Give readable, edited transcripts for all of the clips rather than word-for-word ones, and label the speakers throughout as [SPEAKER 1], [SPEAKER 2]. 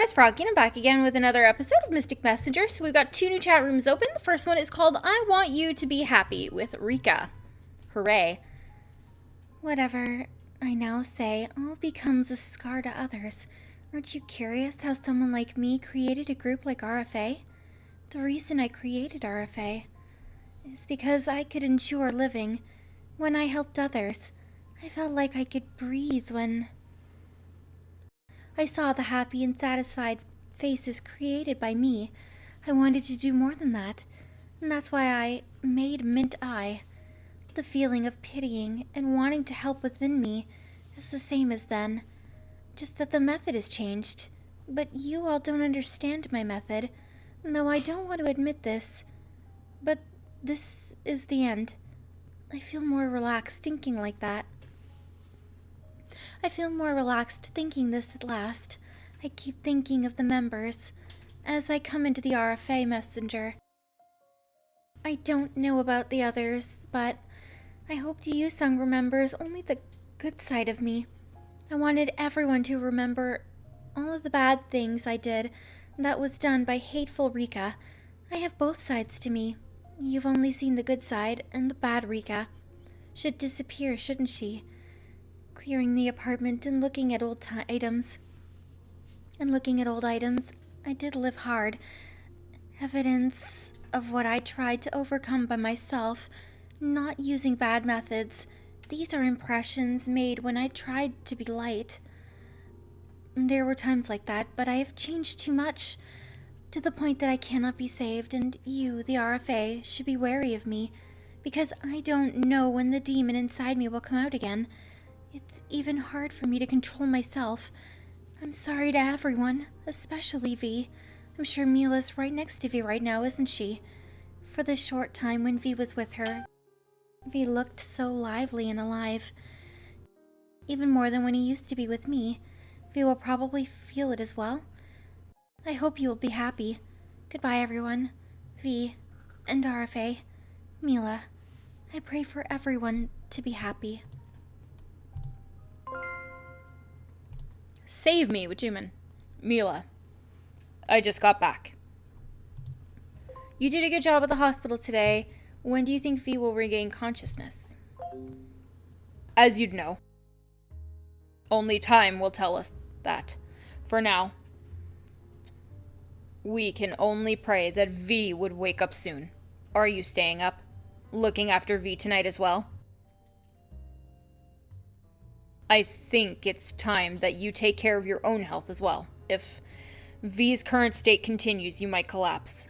[SPEAKER 1] guys, Froggy, and I'm back again with another episode of Mystic Messenger. So we've got 2 new chat rooms open. The first one is called I Want You to Be Happy with Rika. Hooray. Whatever I now say all becomes a scar to others. Aren't you curious how someone like me created a group like RFA? The reason I created RFA is because I could endure living. When I helped others, I felt like I could breathe when I saw the happy and satisfied faces created by me. I wanted to do more than that, and that's why I made Mint Eye. The feeling of pitying and wanting to help within me is the same as then, just that the method has changed. But you all don't understand my method, though I don't want to admit this. But this is the end. I feel more relaxed thinking like that. I feel more relaxed thinking this at last. I keep thinking of the members as I come into the RFA messenger. I don't know about the others, but I hope Yusung remembers only the good side of me. I wanted everyone to remember all of the bad things I did that was done by hateful Rika. I have both sides to me. You've only seen the good side, and the bad Rika should disappear, shouldn't she? Clearing the apartment and looking at old items. I did live hard. Evidence of what I tried to overcome by myself, not using bad methods. These are impressions made when I tried to be light. There were times like that, but I have changed too much, to the point that I cannot be saved, and you, the RFA, should be wary of me, because I don't know when the demon inside me will come out again. It's even hard for me to control myself. I'm sorry to everyone, especially V. I'm sure Mila's right next to V right now, isn't she? For the short time when V was with her, V looked so lively and alive. Even more than when he used to be with me. V will probably feel it as well. I hope you will be happy. Goodbye, everyone. V and RFA. Mila. I pray for everyone to be happy.
[SPEAKER 2] Save me, Wajuman. Mila. I just got back.
[SPEAKER 1] You did a good job at the hospital today. When do you think V will regain consciousness?
[SPEAKER 2] As you'd know. Only time will tell us that. For now, we can only pray that V would wake up soon. Are you staying up? Looking after V tonight as well? I think it's time that you take care of your own health as well. If V's current state continues, you might collapse.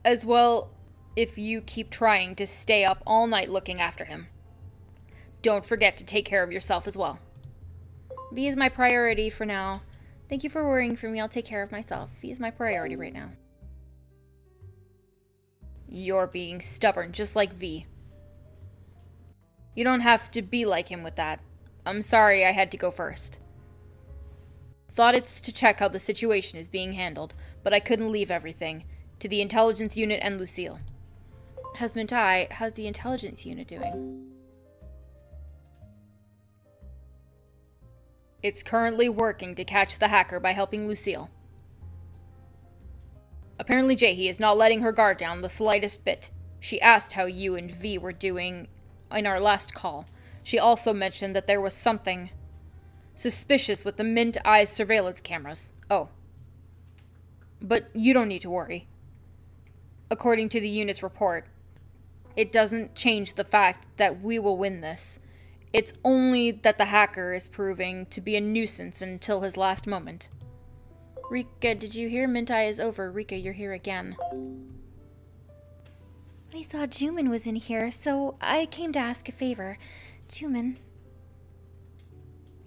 [SPEAKER 2] As well, if you keep trying to stay up all night looking after him. Don't forget to take care of yourself as well.
[SPEAKER 1] V is my priority for now. Thank you for worrying for me. I'll take care of myself. V is my priority right now.
[SPEAKER 2] You're being stubborn, just like V. You don't have to be like him with that. I'm sorry I had to go first. Thought it's to check how the situation is being handled, but I couldn't leave everything to the intelligence unit and Lucille.
[SPEAKER 1] Husband Tai, how's the intelligence unit doing?
[SPEAKER 2] It's currently working to catch the hacker by helping Lucille. Apparently Jaehee is not letting her guard down the slightest bit. She asked how you and V were doing in our last call. She also mentioned that there was something suspicious with the Mint Eye surveillance cameras. Oh. But you don't need to worry. According to the unit's report, it doesn't change the fact that we will win this. It's only that the hacker is proving to be a nuisance until his last moment.
[SPEAKER 1] Rika, did you hear? Mint Eye is over. Rika, you're here again. I saw Juman was in here, so I came to ask a favor. Juman,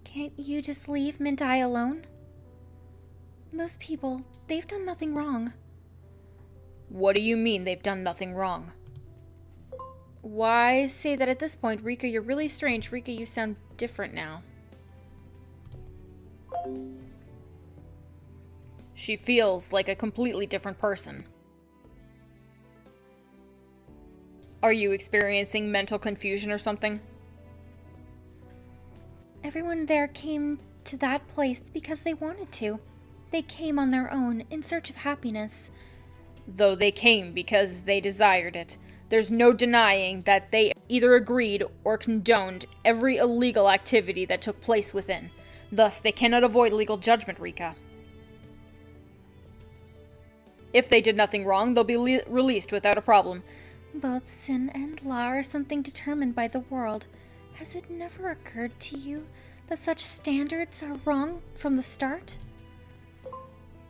[SPEAKER 1] can't you just leave Mint Eye alone? Those people, they've done nothing wrong.
[SPEAKER 2] What do you mean they've done nothing wrong?
[SPEAKER 1] Why say that at this point? Rika, you're really strange. Rika, you sound different now.
[SPEAKER 2] She feels like a completely different person. Are you experiencing mental confusion or something?
[SPEAKER 1] Everyone there came to that place because they wanted to. They came on their own in search of happiness.
[SPEAKER 2] Though they came because they desired it, there's no denying that they either agreed or condoned every illegal activity that took place within. Thus, they cannot avoid legal judgment, Rika. If they did nothing wrong, they'll be released without a problem.
[SPEAKER 1] Both sin and law are something determined by the world. Has it never occurred to you that such standards are wrong from the start?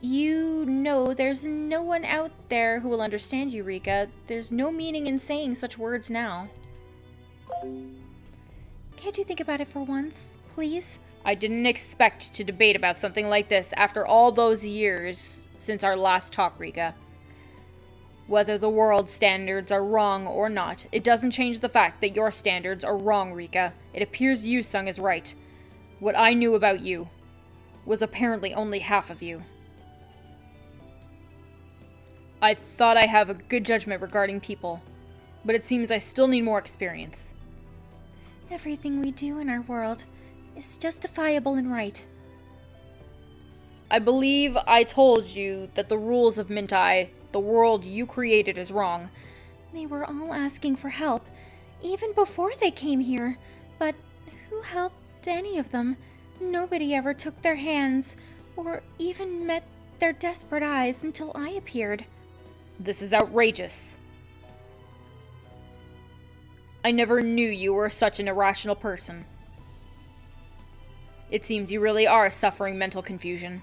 [SPEAKER 1] You know there's no one out there who will understand you, Rika. There's no meaning in saying such words now. Can't you think about it for once, please?
[SPEAKER 2] I didn't expect to debate about something like this after all those years since our last talk, Rika. Whether the world's standards are wrong or not, it doesn't change the fact that your standards are wrong, Rika. It appears you Sung is right. What I knew about you was apparently only half of you. I thought I have a good judgment regarding people, but it seems I still need more experience.
[SPEAKER 1] Everything we do in our world is justifiable and right.
[SPEAKER 2] I believe I told you that the rules of Mintai, the world you created, is wrong.
[SPEAKER 1] They were all asking for help, even before they came here. But who helped any of them? Nobody ever took their hands, or even met their desperate eyes until I appeared.
[SPEAKER 2] This is outrageous. I never knew you were such an irrational person. It seems you really are suffering mental confusion.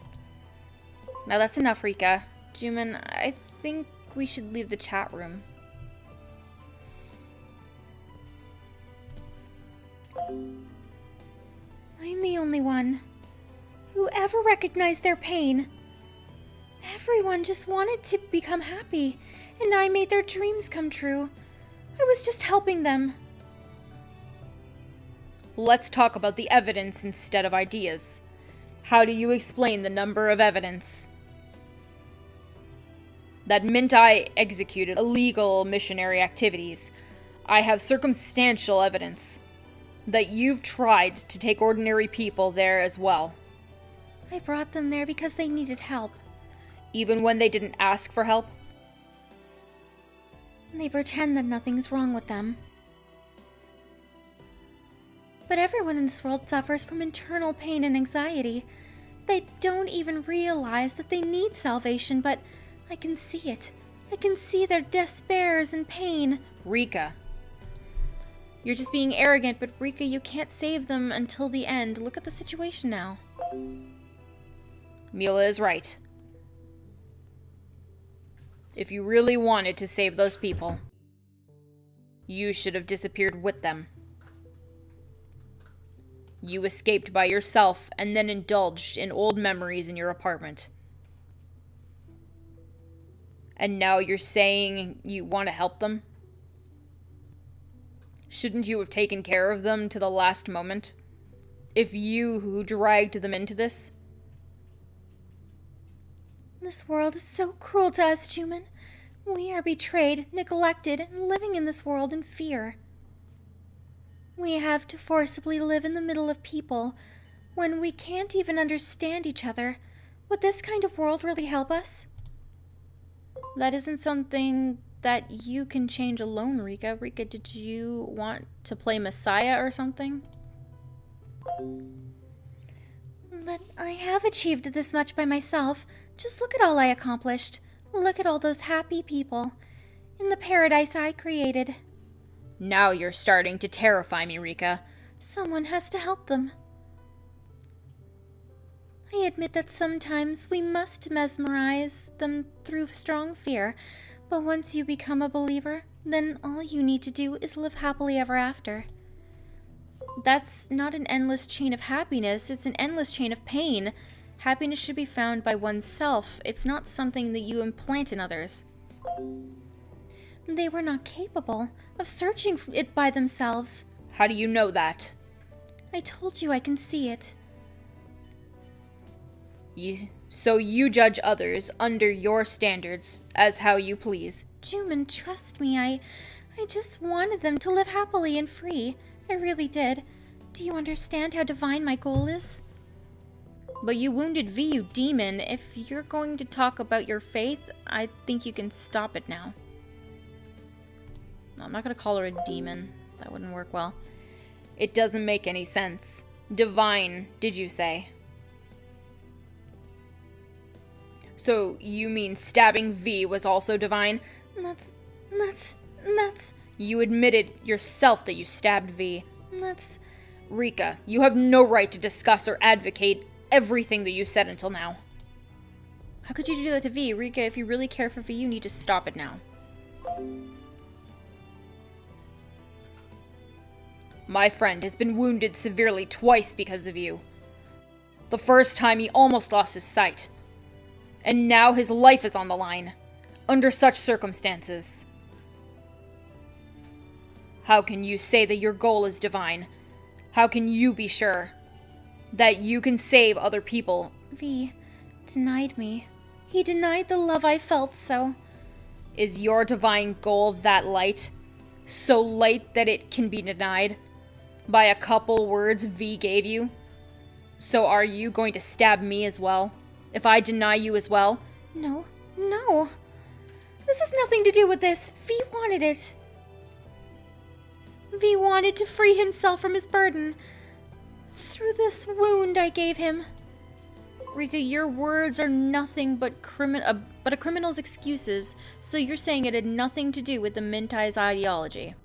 [SPEAKER 1] Now that's enough, Rika. Juman, I think we should leave the chat room. I'm the only one who ever recognized their pain. Everyone just wanted to become happy, and I made their dreams come true. I was just helping them.
[SPEAKER 2] Let's talk about the evidence instead of ideas. How do you explain the number of evidence that Mintai executed illegal missionary activities? I have circumstantial evidence that you've tried to take ordinary people there as well.
[SPEAKER 1] I brought them there because they needed help.
[SPEAKER 2] Even when they didn't ask for help?
[SPEAKER 1] They pretend that nothing's wrong with them. But everyone in this world suffers from internal pain and anxiety. They don't even realize that they need salvation, but I can see it. I can see their despairs and pain.
[SPEAKER 2] Rika.
[SPEAKER 1] You're just being arrogant, but Rika, you can't save them until the end. Look at the situation now.
[SPEAKER 2] Mila is right. If you really wanted to save those people, you should have disappeared with them. You escaped by yourself and then indulged in old memories in your apartment. And now you're saying you want to help them? Shouldn't you have taken care of them to the last moment? If you who dragged them into this?
[SPEAKER 1] This world is so cruel to us, Juman. We are betrayed, neglected, and living in this world in fear. We have to forcibly live in the middle of people when we can't even understand each other. Would this kind of world really help us? That isn't something that you can change alone, Rika. Rika, did you want to play Messiah or something? But I have achieved this much by myself. Just look at all I accomplished. Look at all those happy people in the paradise I created.
[SPEAKER 2] Now you're starting to terrify me, Rika.
[SPEAKER 1] Someone has to help them. I admit that sometimes we must mesmerize them through strong fear, but once you become a believer, then all you need to do is live happily ever after. That's not an endless chain of happiness, it's an endless chain of pain. Happiness should be found by oneself. It's not something that you implant in others. They were not capable of searching for it by themselves.
[SPEAKER 2] How do you know that?
[SPEAKER 1] I told you I can see it.
[SPEAKER 2] So you judge others under your standards as how you please.
[SPEAKER 1] Juman, trust me, I just wanted them to live happily and free. I really did. Do you understand how divine my goal is? But you wounded V, you demon. If you're going to talk about your faith, I think you can stop it now. No, I'm not going to call her a demon. That wouldn't work well.
[SPEAKER 2] It doesn't make any sense. Divine, did you say? So you mean stabbing V was also divine?
[SPEAKER 1] That's...
[SPEAKER 2] You admitted yourself that you stabbed V.
[SPEAKER 1] That's...
[SPEAKER 2] Rika, you have no right to discuss or advocate everything that you said until now.
[SPEAKER 1] How could you do that to V? Rika, if you really care for V, you need to stop it now.
[SPEAKER 2] My friend has been wounded severely twice because of you. The first time he almost lost his sight. And now his life is on the line. Under such circumstances. How can you say that your goal is divine? How can you be sure that you can save other people?
[SPEAKER 1] V denied me. He denied the love I felt, so...
[SPEAKER 2] Is your divine goal that light? So light that it can be denied? By a couple words V gave you? So are you going to stab me as well? If I deny you as well?
[SPEAKER 1] No. This has nothing to do with this. V wanted it. V wanted to free himself from his burden. Through this wound I gave him. Rika, your words are nothing but a criminal's excuses, so you're saying it had nothing to do with the Mintai's ideology.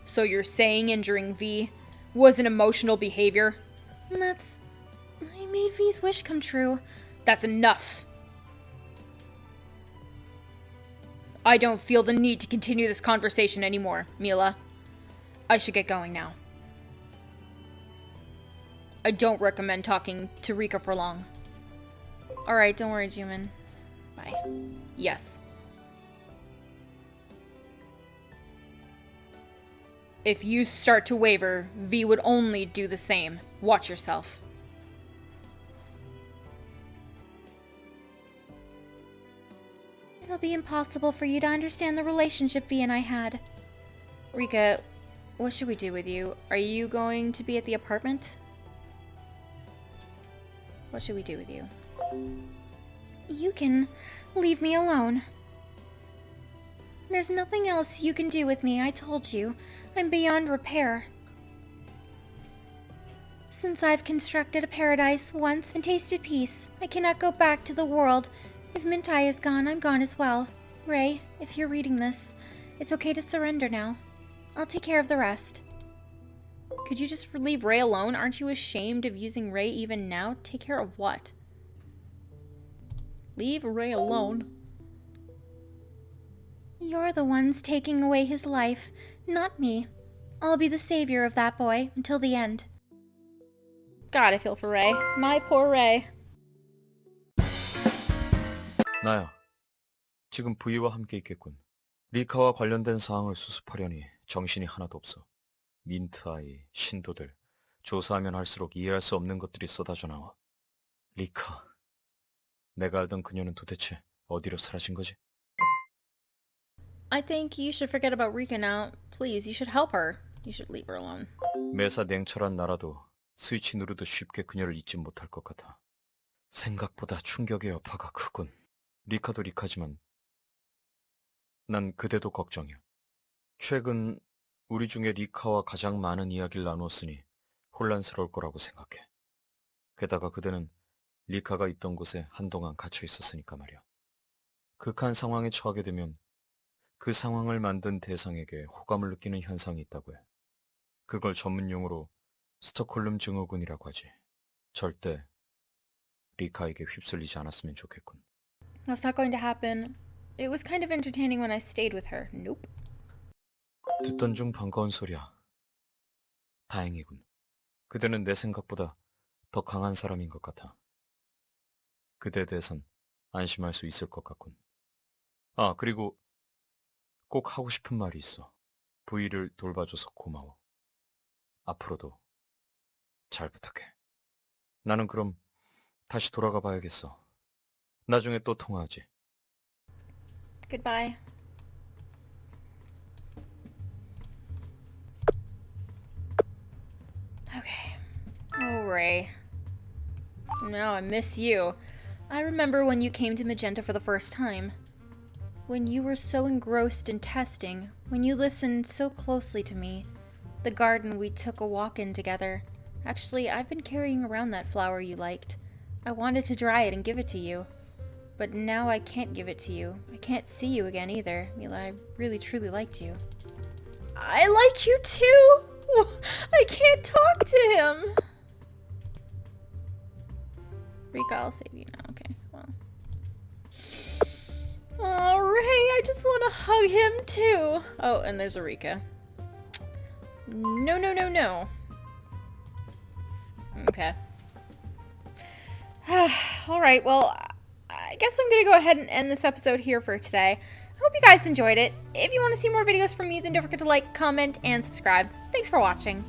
[SPEAKER 2] So you're saying injuring V was an emotional behavior?
[SPEAKER 1] I made V's wish come true.
[SPEAKER 2] That's enough. I don't feel the need to continue this conversation anymore, Mila. I should get going now. I don't recommend talking to Rika for long.
[SPEAKER 1] Alright, don't worry, Juman. Bye.
[SPEAKER 2] Yes. If you start to waver, V would only do the same. Watch yourself.
[SPEAKER 1] It'll be impossible for you to understand the relationship V and I had. Rika, what should we do with you? Are you going to be at the apartment? What should we do with you? You can leave me alone. There's nothing else you can do with me, I told you. I'm beyond repair. Since I've constructed a paradise once and tasted peace, I cannot go back to the world. If Mintai is gone, I'm gone as well. Ray, if you're reading this, it's okay to surrender now. I'll take care of the rest.
[SPEAKER 2] Could you just leave Ray alone? Aren't you ashamed of using Ray even now? Take care of what? Leave Ray alone.
[SPEAKER 1] You're the ones taking away his life, not me. I'll be the savior of that boy until the end.
[SPEAKER 2] God, I feel for Ray. My poor Ray.
[SPEAKER 3] 나야. 지금 V와 함께 있겠군. 리카와 관련된 사항을 수습하려니 정신이 하나도 없어. 민트 아이, 신도들, 조사하면 할수록 이해할 수 없는 것들이 쏟아져 나와. 리카, 내가 알던 그녀는 도대체 어디로 사라진 거지?
[SPEAKER 2] I think you should forget about Rika now. Please, you should help her. You should leave her alone.
[SPEAKER 3] 매사 냉철한 나라도 스위치 누르듯 쉽게 그녀를 잊지 못할 것 같아. 생각보다 충격의 여파가 크군. 리카도 리카지만 난 그대도 걱정이야. 최근 우리 중에 리카와 가장 많은 이야기를 나누었으니 혼란스러울 거라고 생각해. 게다가 그대는 리카가 있던 곳에 한동안 갇혀 있었으니까 말이야. 극한 상황에 처하게 되면 그 상황을 만든 대상에게 호감을 느끼는 현상이 있다고 해. 그걸 전문용어로 스톡홀름 증후군이라고 하지. 절대 리카에게 휩쓸리지 않았으면 좋겠군.
[SPEAKER 2] That's not going to happen. It was kind of entertaining when I stayed with her. Nope.
[SPEAKER 3] 듣던 중 반가운 소리야. 다행이군. 그대는 내 생각보다 더 강한 사람인 것 같아. 그대에 대해선 안심할 수 있을 것 같군. 아, 그리고 꼭 하고 싶은 말이 있어. 부이를 돌봐줘서 고마워. 앞으로도 잘 부탁해. 나는 그럼 다시 돌아가 봐야겠어. 나중에 또 통화하지.
[SPEAKER 2] Goodbye.
[SPEAKER 1] Okay.
[SPEAKER 2] Oh, Ray. No, I miss you. I remember when you came to Magenta for the first time. When you were so engrossed in testing, when you listened so closely to me. The garden we took a walk in together. Actually, I've been carrying around that flower you liked. I wanted to dry it and give it to you. But now I can't give it to you. I can't see you again either. Mila, I really truly liked you.
[SPEAKER 1] I like you too! I can't talk to him!
[SPEAKER 2] Rika, I'll save you now. Okay, well.
[SPEAKER 1] Oh, Ray, I just want to hug him too.
[SPEAKER 2] Oh, and there's a Rika. No, no, no, no. Okay. Alright, well, I guess I'm going to go ahead and end this episode here for today. I hope you guys enjoyed it. If you want to see more videos from me, then don't forget to like, comment, and subscribe. Thanks for watching.